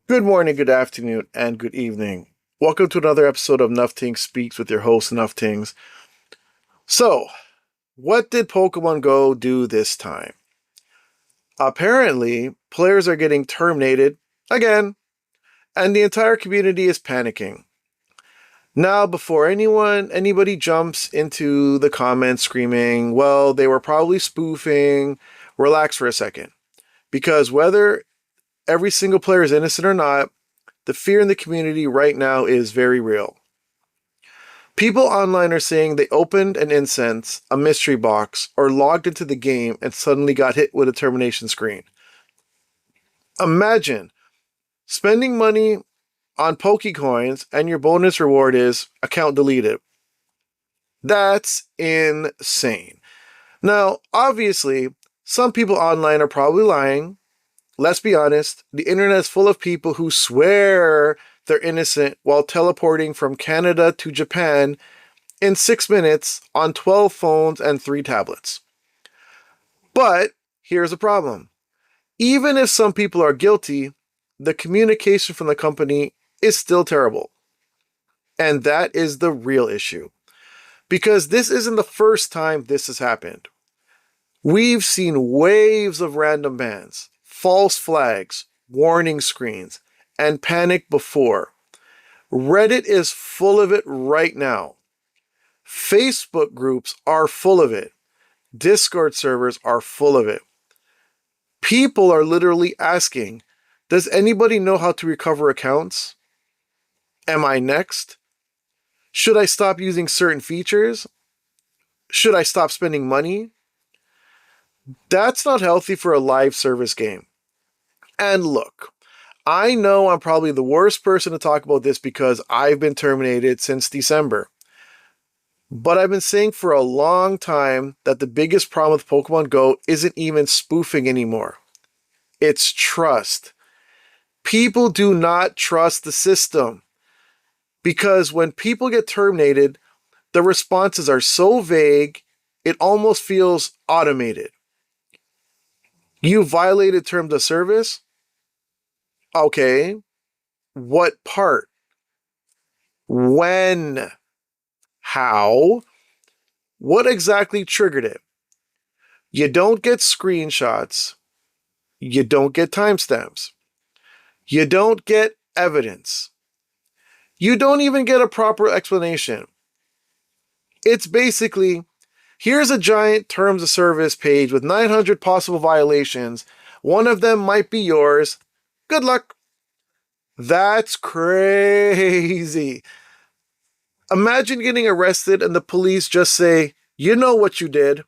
Good morning, good afternoon, and good evening. Welcome to another episode of Nufftingz Speaks with your host, Nufftingz. So, what did Pokemon Go do this time? Apparently, players are getting terminated again, and the entire community is panicking. Now, before anybody jumps into the comments screaming, well, they were probably spoofing, relax for a second. Because whether every single player is innocent or not, the fear in the community right now is very real. People online are saying they opened an incense, a mystery box, or logged into the game and suddenly got hit with a termination screen. Imagine spending money on Pokecoins and your bonus reward is account deleted. That's insane. Now, obviously, some people online are probably lying. Let's be honest, the internet is full of people who swear they're innocent while teleporting from Canada to Japan in 6 minutes on 12 phones and 3 tablets. But here's the problem. Even if some people are guilty, the communication from the company is still terrible. And that is the real issue. Because this isn't the first time this has happened. We've seen waves of random bans, false flags, warning screens, and panic before. Reddit is full of it right now. Facebook groups are full of it. Discord servers are full of it. People are literally asking, does anybody know how to recover accounts? Am I next? Should I stop using certain features? Should I stop spending money? That's not healthy for a live service game. And look, I know I'm probably the worst person to talk about this because I've been terminated since December. But I've been saying for a long time that the biggest problem with Pokemon Go isn't even spoofing anymore. It's trust. People do not trust the system. Because when people get terminated, the responses are so vague, it almost feels automated. You violated terms of service? Okay. What part? When? How? What exactly triggered it? You don't get screenshots. You don't get timestamps. You don't get evidence. You don't even get a proper explanation. It's basically, here's a giant terms of service page with 900 possible violations. One of them might be yours. Good luck. That's crazy. Imagine getting arrested and the police just say, you know what you did.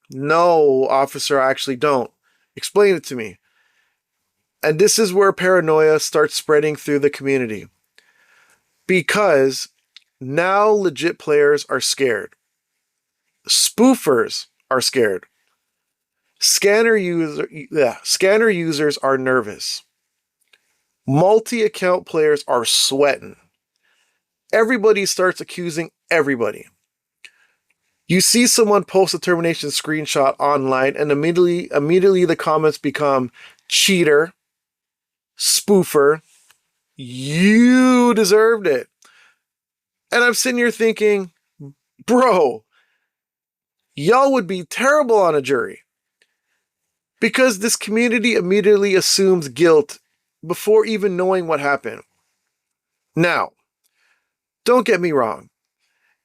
No, officer, I actually don't. Explain it to me. And this is where paranoia starts spreading through the community. Because now legit players are scared. Spoofers are scared. Scanner users are nervous. Multi-account players are sweating. Everybody starts accusing everybody. You see someone post a termination screenshot online and immediately the comments become cheater, spoofer, you deserved it. And I'm sitting here thinking, bro, y'all would be terrible on a jury. Because this community immediately assumes guilt before even knowing what happened. Now, don't get me wrong.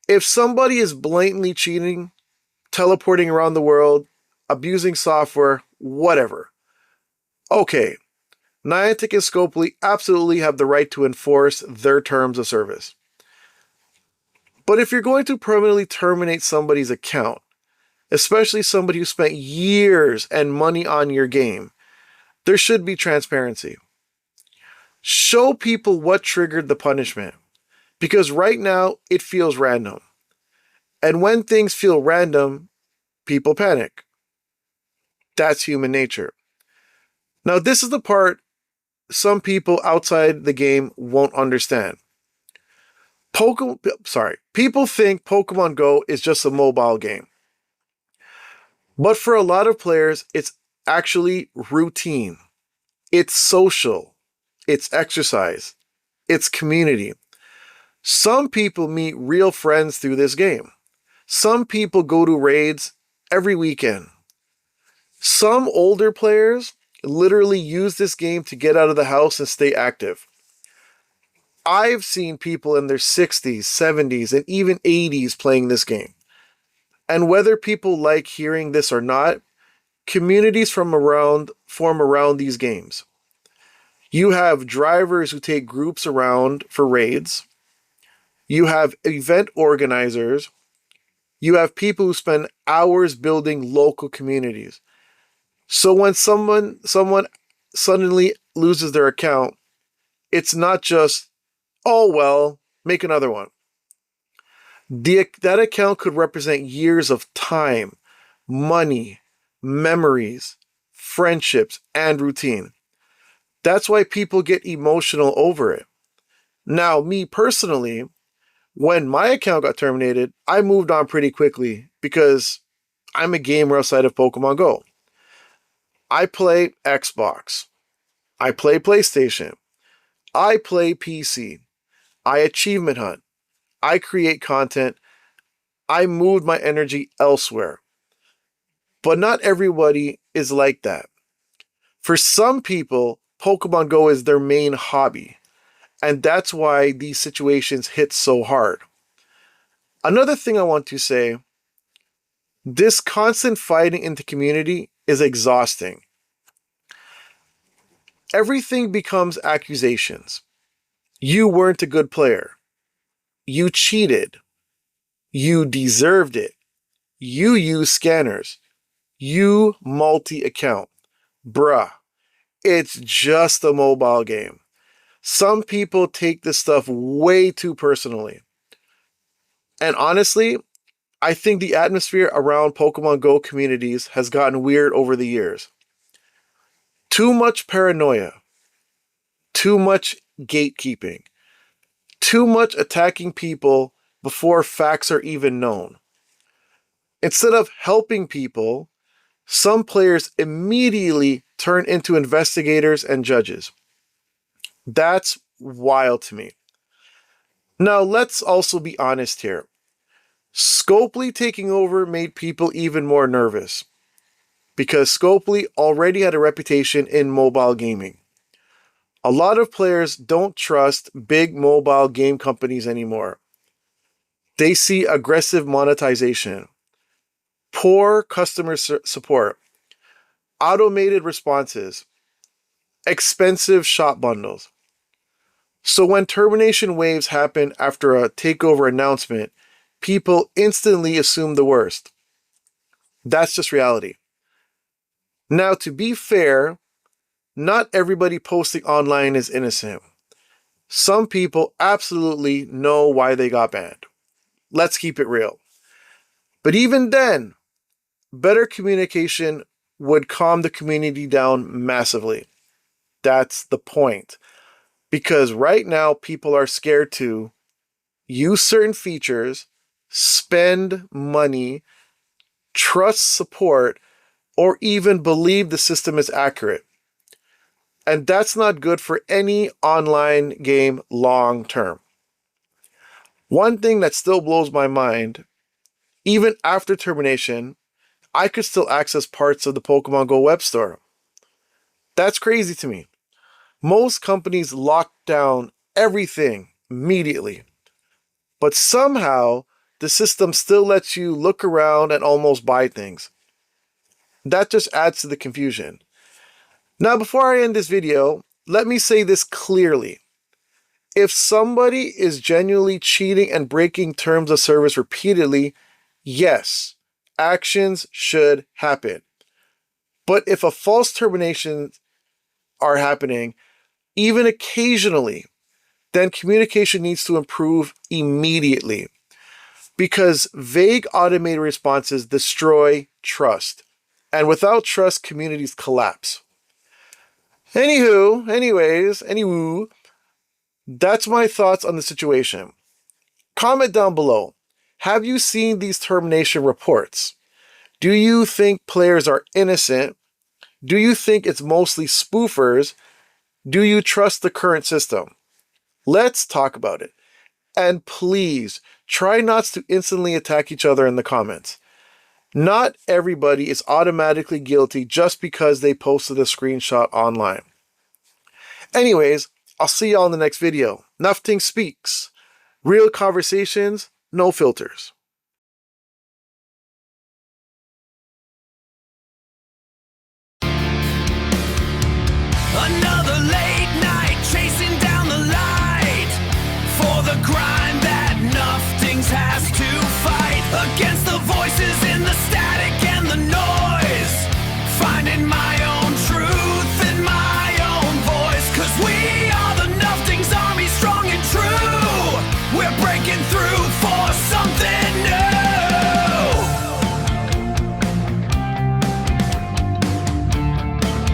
If somebody is blatantly cheating, teleporting around the world, abusing software, whatever, okay, Niantic and Scopely absolutely have the right to enforce their terms of service. But if you're going to permanently terminate somebody's account, especially somebody who spent years and money on your game, there should be transparency. Show people what triggered the punishment, because right now it feels random. And when things feel random, people panic. That's human nature. Now, this is the part some people outside the game won't understand. People think Pokemon Go is just a mobile game. But for a lot of players, it's actually routine. It's social. it's exercise, it's community. Some people meet real friends through this game. Some people go to raids every weekend. Some older players literally use this game to get out of the house and stay active. I've seen people in their 60s, 70s, and even 80s playing this game. And whether people like hearing this or not, communities form around these games. You have drivers who take groups around for raids. You have event organizers. You have people who spend hours building local communities. So when someone suddenly loses their account, it's not just, oh well, make another one. That account could represent years of time, money, memories, friendships, and routine. That's why people get emotional over it. Now, me personally, when my account got terminated, I moved on pretty quickly because I'm a gamer outside of Pokemon Go. I play Xbox. I play PlayStation. I play PC. I achievement hunt. I create content. I moved my energy elsewhere. But not everybody is like that. For some people, Pokemon Go is their main hobby. And that's why these situations hit so hard. Another thing I want to say, this constant fighting in the community is exhausting. Everything becomes accusations. You weren't a good player. You cheated. You deserved it. You use scanners. You multi-account. Bruh, it's just a mobile game. Some people take this stuff way too personally. And honestly, I think the atmosphere around Pokemon Go communities has gotten weird over the years. Too much paranoia. Too much gatekeeping. Too much attacking people before facts are even known. Instead of helping people, some players immediately turn into investigators and judges. That's wild to me. Now, let's also be honest here. Scopely taking over made people even more nervous because Scopely already had a reputation in mobile gaming. A lot of players don't trust big mobile game companies anymore. They see aggressive monetization, poor customer support, automated responses, expensive shop bundles. So when termination waves happen after a takeover announcement, people instantly assume the worst. That's just reality. Now, to be fair, not everybody posting online is innocent. Some people absolutely know why they got banned. Let's keep it real. But even then, better communication would calm the community down massively. That's the point. Because right now, people are scared to use certain features, spend money, trust support, or even believe the system is accurate. And that's not good for any online game long term. One thing that still blows my mind, even after termination, I could still access parts of the Pokemon Go web store. That's crazy to me. Most companies lock down everything immediately, but somehow the system still lets you look around and almost buy things. That just adds to the confusion. Now, before I end this video, let me say this clearly. If somebody is genuinely cheating and breaking terms of service repeatedly, yes, actions should happen. But if a false terminations are happening, even occasionally, then communication needs to improve immediately. Because vague automated responses destroy trust. And without trust, communities collapse. Anywho, that's my thoughts on the situation. Comment down below. Have you seen these termination reports? Do you think players are innocent? Do you think it's mostly spoofers? Do you trust the current system? Let's talk about it. And please, try not to instantly attack each other in the comments. Not everybody is automatically guilty just because they posted a screenshot online. Anyways, I'll see y'all in the next video. Nufftingz Speaks. Real conversations, no filters. Another late night chasing down the light for the grind that Nufftingz has to fight against.